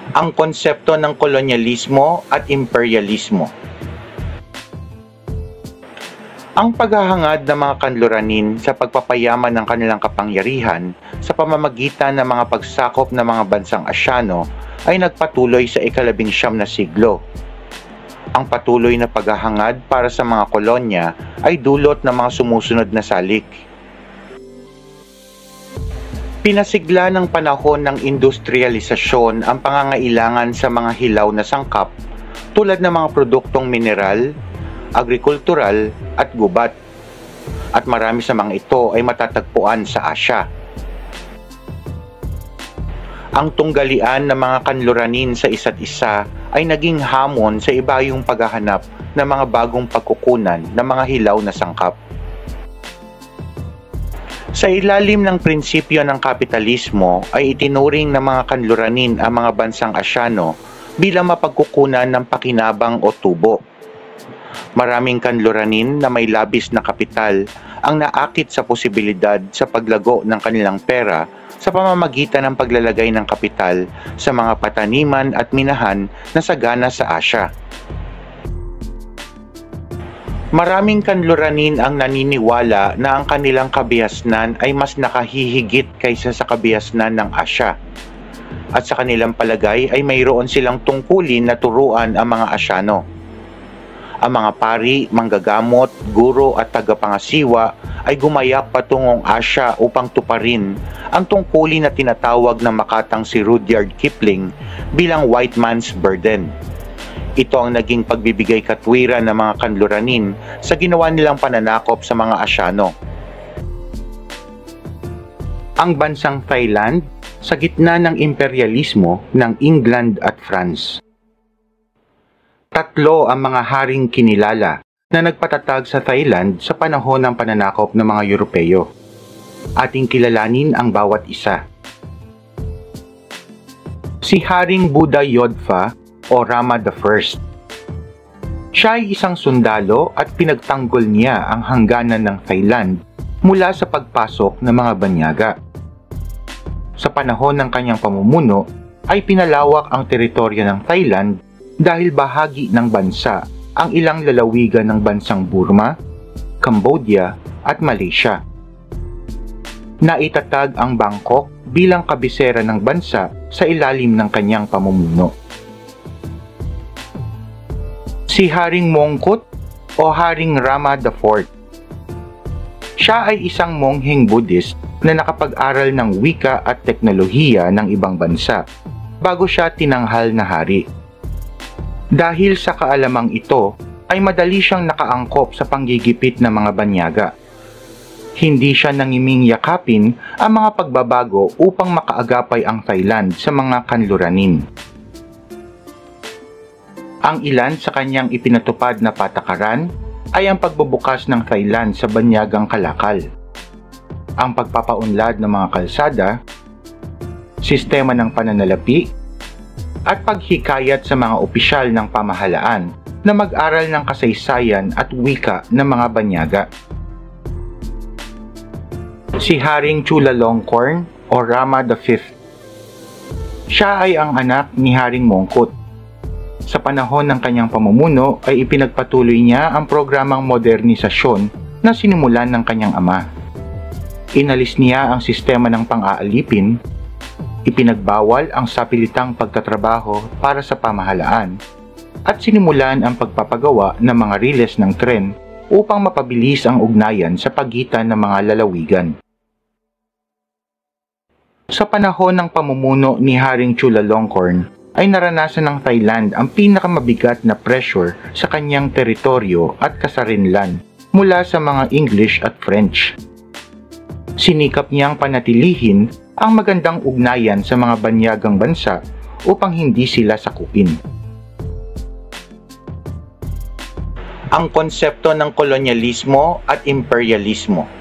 Ang konsepto ng kolonyalismo at imperialismo. Ang paghahangad ng mga kanluranin sa pagpapayaman ng kanilang kapangyarihan sa pamamagitan ng mga pagsakop ng mga bansang Asyano ay nagpatuloy sa ika-19 na siglo. Ang patuloy na paghahangad para sa mga kolonya ay dulot ng mga sumusunod na salik. Pinasigla ng panahon ng industrialisasyon ang pangangailangan sa mga hilaw na sangkap tulad ng mga produktong mineral, agrikultural at gubat, at marami sa mga ito ay matatagpuan sa Asya. Ang tunggalian ng mga kanluranin sa isa't isa ay naging hamon sa ibayong paghahanap ng mga bagong pagkukunan ng mga hilaw na sangkap. Sa ilalim ng prinsipyo ng kapitalismo ay itinuring ng mga kanluranin ang mga bansang Asyano bilang mapagkukunan ng pakinabang o tubo. Maraming kanluranin na may labis na kapital ang naakit sa posibilidad sa paglago ng kanilang pera sa pamamagitan ng paglalagay ng kapital sa mga pataniman at minahan na sagana sa Asya. Maraming kanluranin ang naniniwala na ang kanilang kabihasnan ay mas nakahihigit kaysa sa kabihasnan ng Asya. At sa kanilang palagay ay mayroon silang tungkulin na turuan ang mga Asyano. Ang mga pari, manggagamot, guro at tagapangasiwa ay gumayak patungong Asya upang tuparin ang tungkulin na tinatawag ng makatang si Rudyard Kipling bilang white man's burden. Ito ang naging pagbibigay katwiran ng mga kanluranin sa ginawa nilang pananakop sa mga Asyano. Ang bansang Thailand sa gitna ng imperialismo ng England at France. Tatlo ang mga haring kinilala na nagpatatag sa Thailand sa panahon ng pananakop ng mga Europeo. Ating kilalanin ang bawat isa. Si Haring Buddha Yodfa o Rama I. Siya ay isang sundalo at pinagtanggol niya ang hangganan ng Thailand mula sa pagpasok ng mga banyaga. Sa panahon ng kanyang pamumuno ay pinalawak ang teritoryo ng Thailand dahil bahagi ng bansa ang ilang lalawigan ng bansang Burma, Cambodia at Malaysia. Naitatag ang Bangkok bilang kabisera ng bansa sa ilalim ng kanyang pamumuno. Si Haring Mongkut o Haring Rama IV. Siya ay isang mongheng Buddhist na nakapag-aral ng wika at teknolohiya ng ibang bansa bago siya tinanghal na hari. Dahil sa kaalamang ito, ay madali siyang nakaangkop sa panggigipit ng mga banyaga. Hindi siya nangiming yakapin ang mga pagbabago upang makaagapay ang Thailand sa mga kanluranin. Ang ilan sa kanyang ipinatupad na patakaran ay ang pagbubukas ng Thailand sa banyagang kalakal, ang pagpapaunlad ng mga kalsada, sistema ng pananalapi, at paghikayat sa mga opisyal ng pamahalaan na mag-aral ng kasaysayan at wika ng mga banyaga. Si Haring Chulalongkorn o Rama V. Siya ay ang anak ni Haring Mongkut. Sa panahon ng kanyang pamumuno ay ipinagpatuloy niya ang programang modernisasyon na sinimulan ng kanyang ama. Inalis niya ang sistema ng pang-aalipin, ipinagbawal ang sapilitang pagtatrabaho para sa pamahalaan, at sinimulan ang pagpapagawa ng mga riles ng tren upang mapabilis ang ugnayan sa pagitan ng mga lalawigan. Sa panahon ng pamumuno ni Haring Chulalongkorn, ay naranasan ng Thailand ang pinakamabigat na pressure sa kanyang teritoryo at kasarinlan mula sa mga English at French. Sinikap niyang panatilihin ang magandang ugnayan sa mga banyagang bansa upang hindi sila sakupin. Ang konsepto ng kolonyalismo at imperialismo.